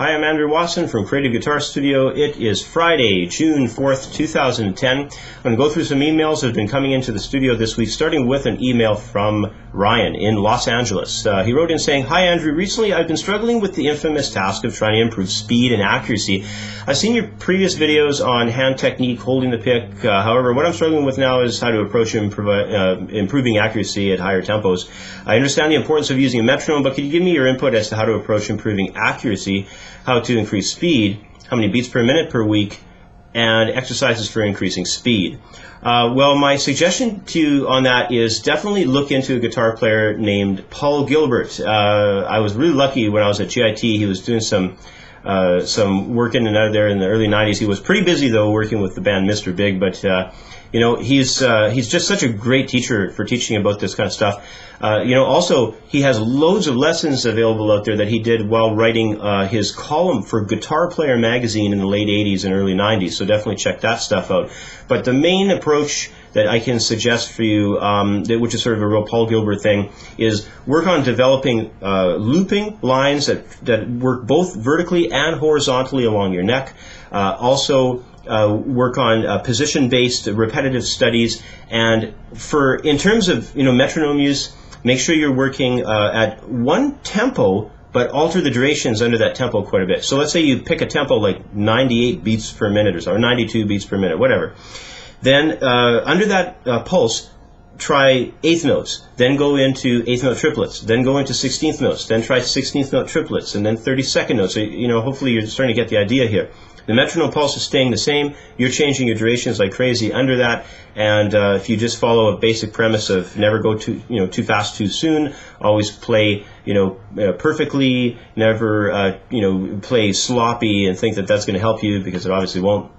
Hi, I'm Andrew Watson from Creative Guitar Studio. It is Friday, June 4th, 2010. I'm going to go through some emails that have been coming into the studio this week, starting with an email from Ryan in Los Angeles. He wrote in saying, "Hi Andrew, recently I've been struggling with the infamous task of trying to improve speed and accuracy. I've seen your previous videos on hand technique, holding the pick. However, what I'm struggling with now is how to approach improving accuracy at higher tempos. I understand the importance of using a metronome, but could you give me your input as to how to approach improving accuracy, how to increase speed, how many beats per minute per week, and exercises for increasing speed?" Well, my suggestion to you on that is definitely look into a guitar player named Paulo Gilbert. I was really lucky when I was at G.I.T. He was doing some work in and out of there in the early 90s. He was pretty busy though, working with the band Mr. Big, but you know, he's just such a great teacher for teaching about this kind of stuff. You know, also he has loads of lessons available out there that he did while writing his column for Guitar Player magazine in the late 80s and early 90s, so definitely check that stuff out. But the main approach that I can suggest for you, which is sort of a real Paul Gilbert thing, is work on developing looping lines that work both vertically and horizontally along your neck. Also work on position-based repetitive studies, and in terms of metronome use, make sure you're working at one tempo, but alter the durations under that tempo quite a bit. So let's say you pick a tempo like 98 beats per minute or 92 beats per minute, whatever. Then under that pulse, try eighth notes, then go into eighth note triplets, then go into 16th notes, then try 16th note triplets, and then 32nd notes. So, hopefully you're starting to get the idea here. The metronome pulse is staying the same. You're changing your durations like crazy under that, and if you just follow a basic premise of never go too fast too soon, always play perfectly, never play sloppy and think that that's going to help you, because it obviously won't.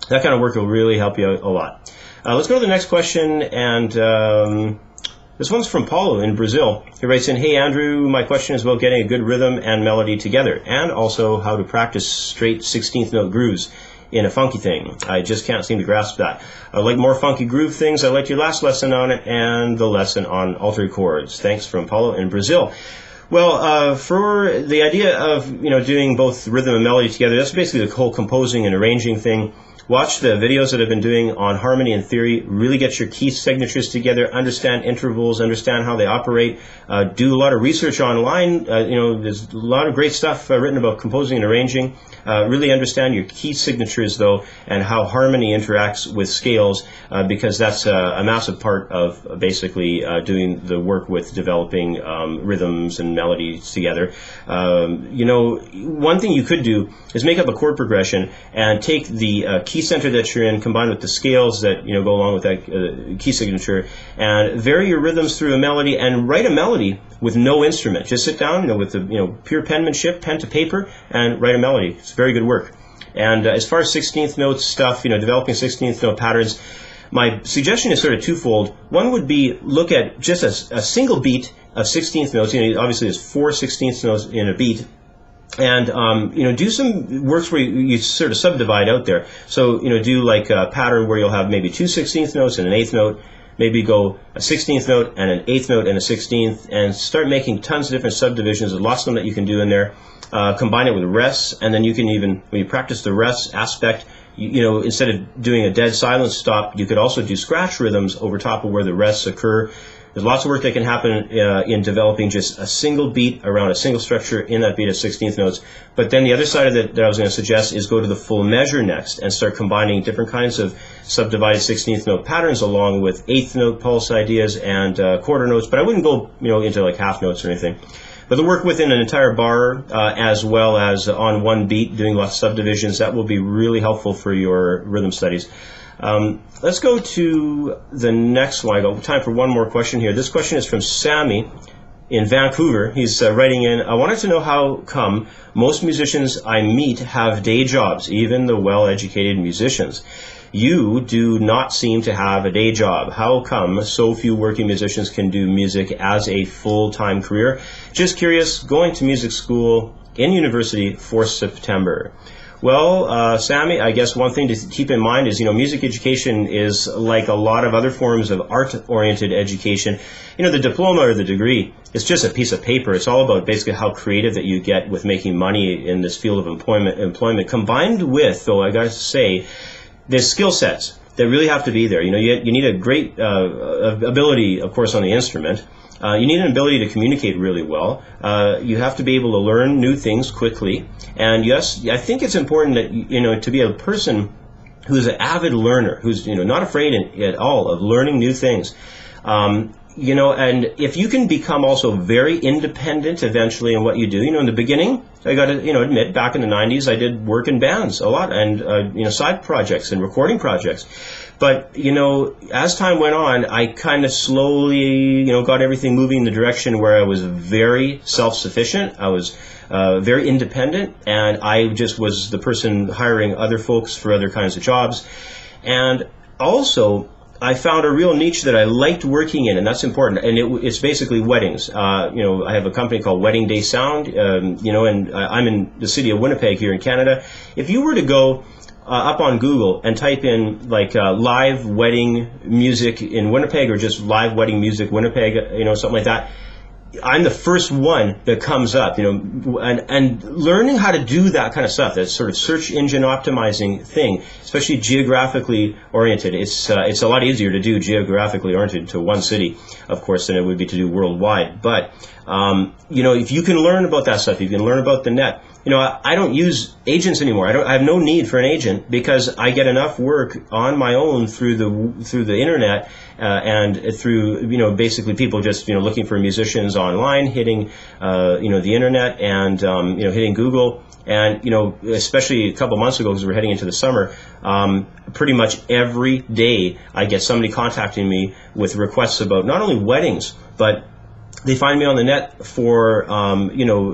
That kind of work will really help you out a lot. Let's go to the next question, and this one's from Paulo in Brazil. He writes in, "Hey Andrew, my question is about getting a good rhythm and melody together, and also how to practice straight 16th note grooves in a funky thing. I just can't seem to grasp that. I like more funky groove things. I liked your last lesson on it and the lesson on altered chords. Thanks," from Paulo in Brazil. Well, for the idea of doing both rhythm and melody together, that's basically the whole composing and arranging thing. Watch the videos that I've been doing on harmony and theory. Really get your key signatures together, understand intervals, understand how they operate. Do a lot of research online. There's a lot of great stuff written about composing and arranging. Really understand your key signatures, though, and how harmony interacts with scales, because that's a massive part of basically doing the work with developing rhythms and melodies together. One thing you could do is make up a chord progression and take the key center that you're in, combined with the scales that go along with that key signature, and vary your rhythms through a melody, and write a melody with no instrument. Just sit down, with the pure penmanship, pen to paper, and write a melody. It's very good work. And as far as 16th note stuff, developing 16th note patterns, my suggestion is sort of twofold. One would be look at just a single beat of 16th notes. Obviously there's 4 16th notes in a beat. And do some works where you sort of subdivide out there. So do like a pattern where you'll have maybe 2 16th notes and an 8th note. Maybe go a 16th note and an 8th note and a 16th, and start making tons of different subdivisions. There's lots of them that you can do in there. Combine it with rests, and then you can even, when you practice the rest aspect, instead of doing a dead silence stop, you could also do scratch rhythms over top of where the rests occur. There's lots of work that can happen in developing just a single beat around a single structure in that beat of 16th notes. But then the other side of it that I was going to suggest is go to the full measure next and start combining different kinds of subdivided 16th note patterns along with 8th note pulse ideas and quarter notes. But I wouldn't go into like half notes or anything. But the work within an entire bar as well as on one beat, doing lots of subdivisions, that will be really helpful for your rhythm studies. Let's go to the next one. I got time for one more question here. This question is from Sammy in Vancouver. He's writing in, "I wanted to know how come most musicians I meet have day jobs, even the well-educated musicians. You do not seem to have a day job. How come so few working musicians can do music as a full-time career? Just curious, going to music school in university for September." Well, Sammy, I guess one thing to keep in mind is, music education is like a lot of other forms of art-oriented education. The diploma or the degree, it's just a piece of paper. It's all about basically how creative that you get with making money in this field of employment combined with, though I got to say, the skill sets that really have to be there. You need a great ability, of course, on the instrument. You need an ability to communicate really well. You have to be able to learn new things quickly. And yes, I think it's important that, to be a person who's an avid learner, who's, not afraid at all of learning new things. And if you can become also very independent eventually in what you do, in the beginning, I got to, admit, back in the 90s, I did work in bands a lot and, side projects and recording projects. But, as time went on, I kind of slowly, got everything moving in the direction where I was very self-sufficient. I was very independent, and I just was the person hiring other folks for other kinds of jobs. And also, I found a real niche that I liked working in, and that's important. And it's basically weddings. I have a company called Wedding Day Sound, and I'm in the city of Winnipeg here in Canada. If you were to go up on Google and type in live wedding music in Winnipeg or just live wedding music Winnipeg, something like that, I'm the first one that comes up, and learning how to do that kind of stuff, that sort of search engine optimizing thing, especially geographically oriented. It's a lot easier to do geographically oriented to one city, of course, than it would be to do worldwide. But, if you can learn about that stuff, you can learn about the net. I don't use agents anymore. I have no need for an agent because I get enough work on my own through the internet and through basically people just looking for musicians online, hitting the internet and hitting Google. And especially a couple months ago, because we're heading into the summer, pretty much every day I get somebody contacting me with requests about not only weddings, but they find me on the net for,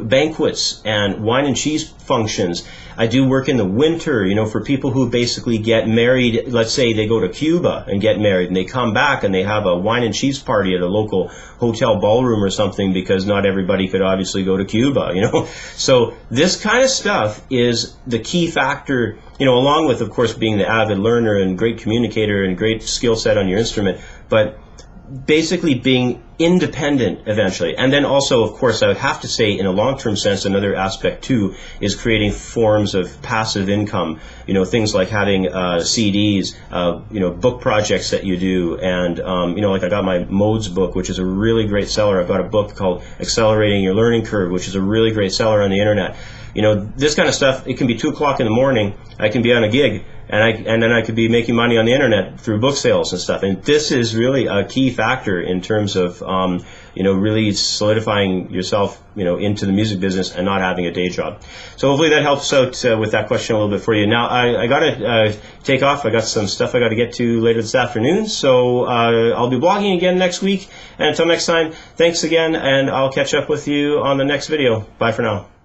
banquets and wine and cheese functions. I do work in the winter, for people who basically get married. Let's say they go to Cuba and get married, and they come back and they have a wine and cheese party at a local hotel ballroom or something, because not everybody could obviously go to Cuba, So this kind of stuff is the key factor, along with, of course, being the avid learner and great communicator and great skill set on your instrument. But basically being independent eventually. And then also, of course, I would have to say in a long-term sense, another aspect too is creating forms of passive income, things like having CDs, book projects that you do. And, like I got my modes book, which is a really great seller. I've got a book called Accelerating Your Learning Curve, which is a really great seller on the internet. This kind of stuff, it can be 2 o'clock in the morning. I can be on a gig, and then I could be making money on the internet through book sales and stuff. And this is really a key factor in terms of, really solidifying yourself, into the music business and not having a day job. So hopefully that helps out with that question a little bit for you. Now, I got to take off. I got some stuff I got to get to later this afternoon. So I'll be blogging again next week. And until next time, thanks again, and I'll catch up with you on the next video. Bye for now.